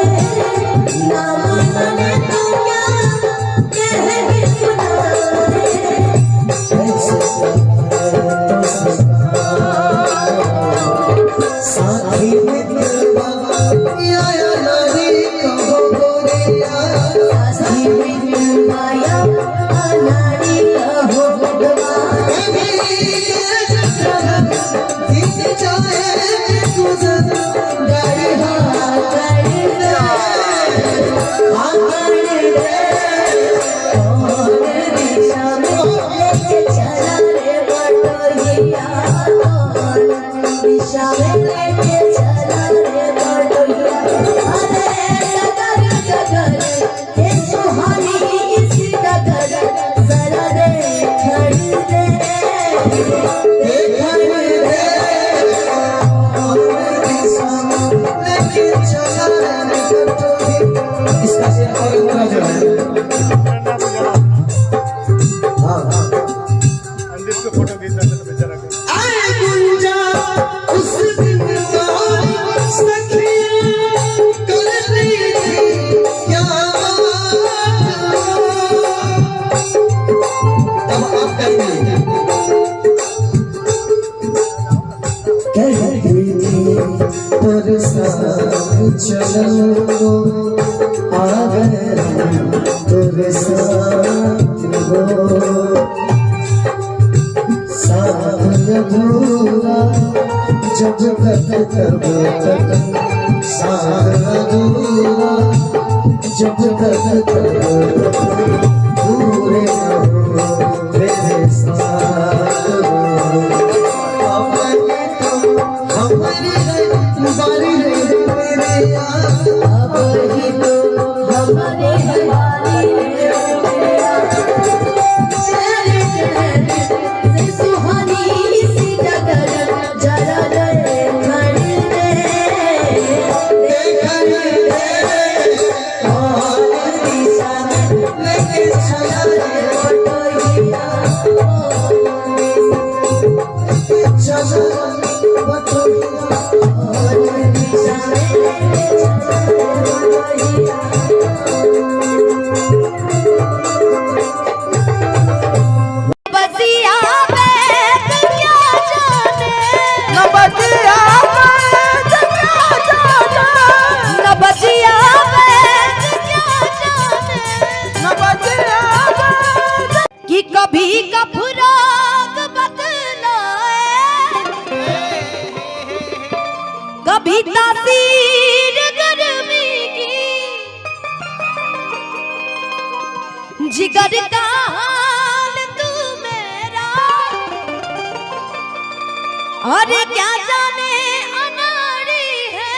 नाम न ले तो क्या कह के बुलाए। साथी मित्रवा या नारी कहो गोरिया, साथी में माया अनाड़ी कहो भगवान, जीत जाए गुजर गाड़ी हाँ कर दे, हाँ कर दे। कौन दिशा में लेके चला रे बटोहिया, कौन दिशा में लेके चला रे बटोहिया। अरे डगर डगर ये सुहानी इसी डगर जरा दे खड़ दे खड़ दे। इसका से और उतना जो है हाँ आए गुंजा उस दिन सखिया कर रही थी याद, अब आप कहेंगे कहती थी पर साथ चलो आ गए तेरे साथ हो, साथ अधूरा जब तक तब तक, साथ अधूरा जब तक तब पूरे हो मेरे साथ हो। अपने तुम हमारी बारी मेरे यार, अब ही तो हमारे हमारे तेरे चेहरे से सुहानी इसी डगर जरा दे खड़ दे खड़ दे। कौन दिशा में लेके बसिया बैठ क्या जाने, न बचिया बैठ क्या जाने, न बसिया बैठ क्या जाने, न बचिया बैठ कि कभी का फुराक बदलाए, कभी तासीर गर्मी की, जिगर का हाल तू मेरा, और क्या जाने अनाड़ी है,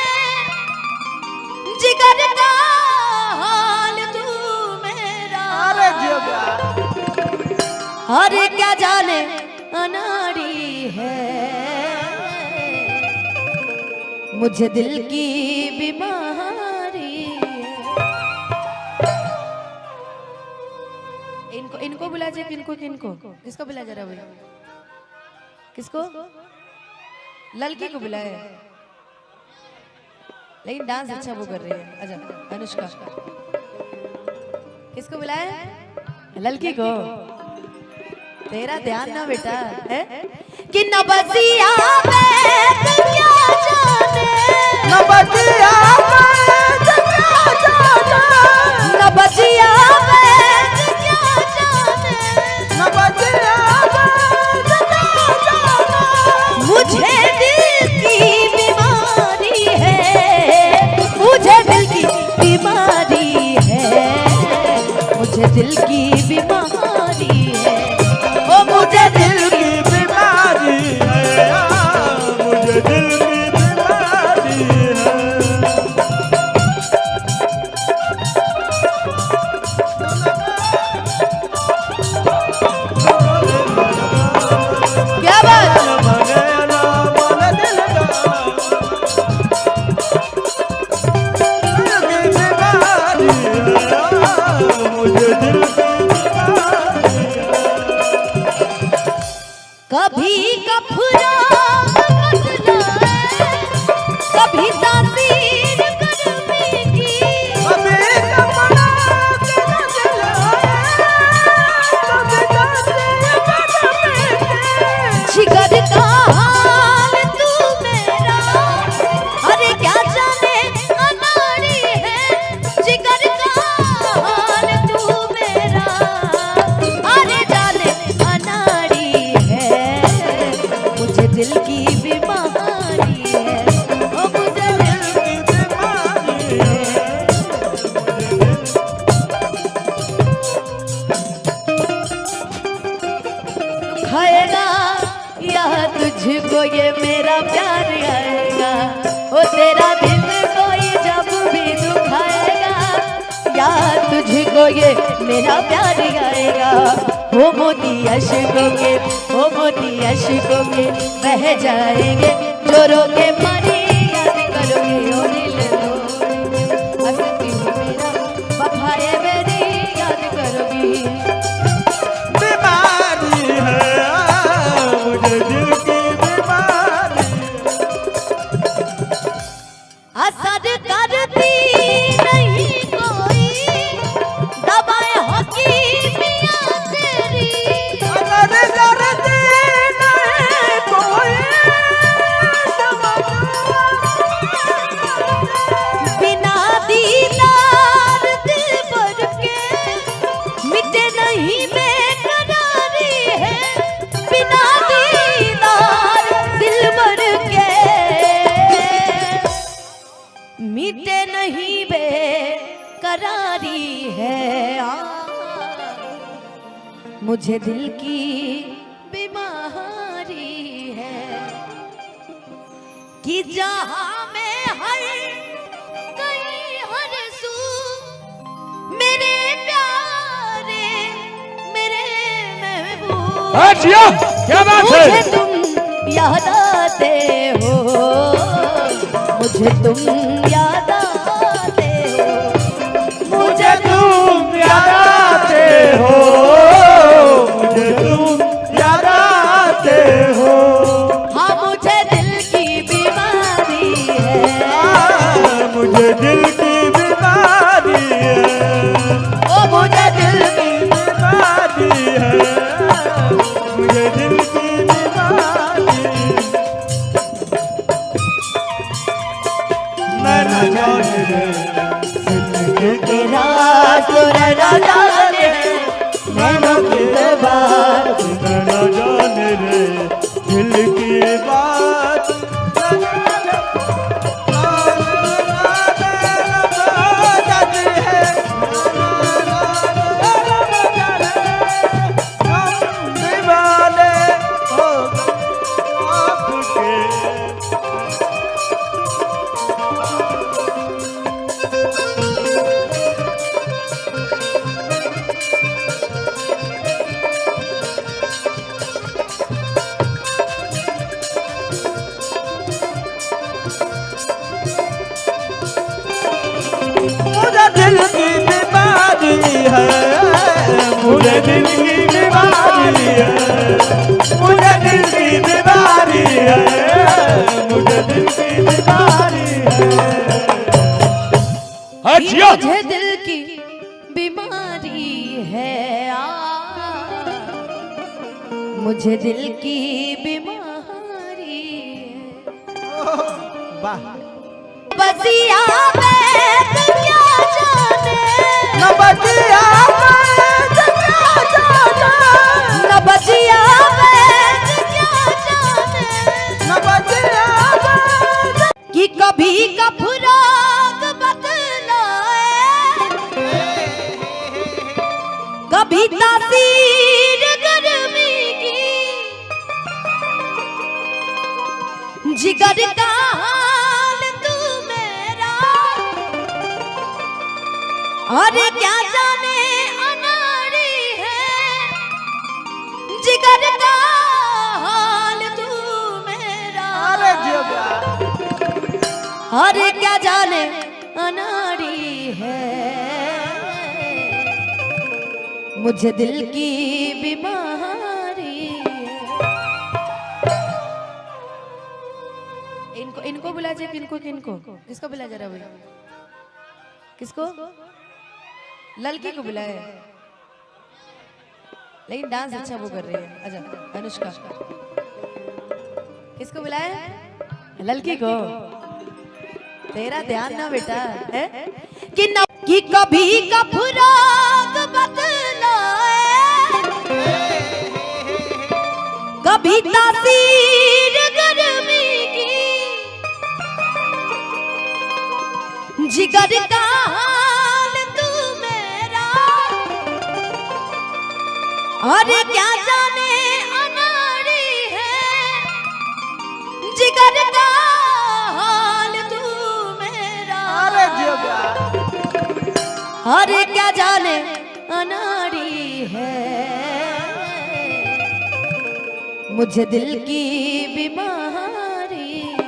जिगर का हाल तू मेरा, अरे जोगा और क्या जाने अनाड़ी है, मुझे दिल की बीमारी है। इनको बुला जाए, किनको किनको किसको बुला जा रहा है? किसको? लड़की को बुलाए, लेकिन डांस अच्छा वो कर रही है। अच्छा अनुष्का, किसको बुलाए? लड़की को। तेरा ध्यान ना बेटा है कि न बसिया बैठ क्या जाने, न बचिया बैठ क्या जाने, न बसिया बैठ क्या जाने, न बचिया बैठ क्या जाने, मुझे दिल की बीमारी है, मुझे दिल की बीमारी है, मुझे दिल की बीमारी है, ओ मुझे दिल की बीमारी है, मुझे दिल की बीमारी है। क्या बात। कभी कफरा बदलाए, कभी तासीर गर्मी की, जिगर का हाल तू मेरा, अरे क्या जाने अनाड़ी है, जिगर का हाल तू मेरा, अरे जाने अनाड़ी है, मुझे दिल की बीमारी है, ओ मुझे दिल की बीमारी है। खाएगा या तुझको ये मेरा प्यार आएगा, ओ तेरा दिल कोई जब भी दुखाएगा, या तुझको ये मेरा प्यार आएगा, हो मोती अश्कों के, हो मोती अश्कों के बह जाएंगे, जो रोके मारी याद करोगे, ओ दिल तोड़ेंगे, हंसती हूँ मेरा वफाए मेरी याद करोगी। बीमारी है, मुझे दिल की बीमारी। असर करती नहीं कोई दवाएं हकीमियां तेरी, अगर डरती नहीं कोई बिना दीदार दिल भर के मिटे नहीं बेकरारी है, बिना दीदार दिल भर के मिटे नहीं बेकरारी है, मुझे दिल की बीमारी है, कि जहां में हर कहीं हर सू मेरे प्यारे मेरे महबूब, क्या बात मुझे तुम याद आते हो, मुझे तुम याद आते हो, मुझे तुम याद आते हो, मुझे तुम याद आते हो, हाँ मुझे दिल की बीमारी है, मुझे दिल की बीमारी है, ओ मुझे दिल की बीमारी है, मुझे दिल की बीमारी। मैं न जाने रे जिंदगी के राज तोरे न जाने, मैं न कितने बात मैं न जाने रे दिल की बात। मुझे दिल की बीमारी है, मुझे दिल की बीमारी है, मुझे दिल की बीमारी है। मुझे दिल की बीमारी है, मुझे दिल की बीमारी है। बसिया में तू क्या जाने, न बचिया मैं क्या जाने, न बसिया में तू क्या जाने, न बचिया मैं कि कभी का फुराक बदलाए, कभी तासीर गर्मी की, जिगर का हाल तू मेरा, अरे क्या जाने अनाड़ी है, जिगर का हाल तू मेरा, अरे क्या जाने अनाड़ी है, मुझे दिल की बीमारी है। इनको बुला जाए, किनको किसको बुला जा रहा भाई, किसको? लड़की को बुलाए, लेकिन डांस अच्छा वो कर रही है। अच्छा अनुष्का, किसको बुलाए? लड़की को। तेरा ध्यान ना बेटा है कि कभी का फुराक बदलाए, कभी तासीर गर्मी की, जिगर का हाल तू मेरा, अरे क्या जाने अनाड़ी है, जिगर का हाल तू मेरा, अरे क्या जाने अनाड़ी है, मुझे दिल की बीमारी है।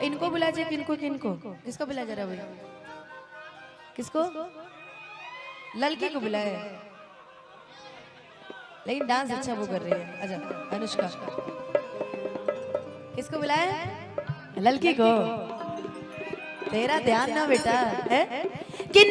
इनको बुला जाए, किनको किसको बुला जा रहा भाई, किसको? लड़की को बुलाए, लेकिन डांस अच्छा वो कर रही है। अच्छा अनुष्का, किसको बुलाए? लड़की को। तेरा ध्यान ना बेटा है कि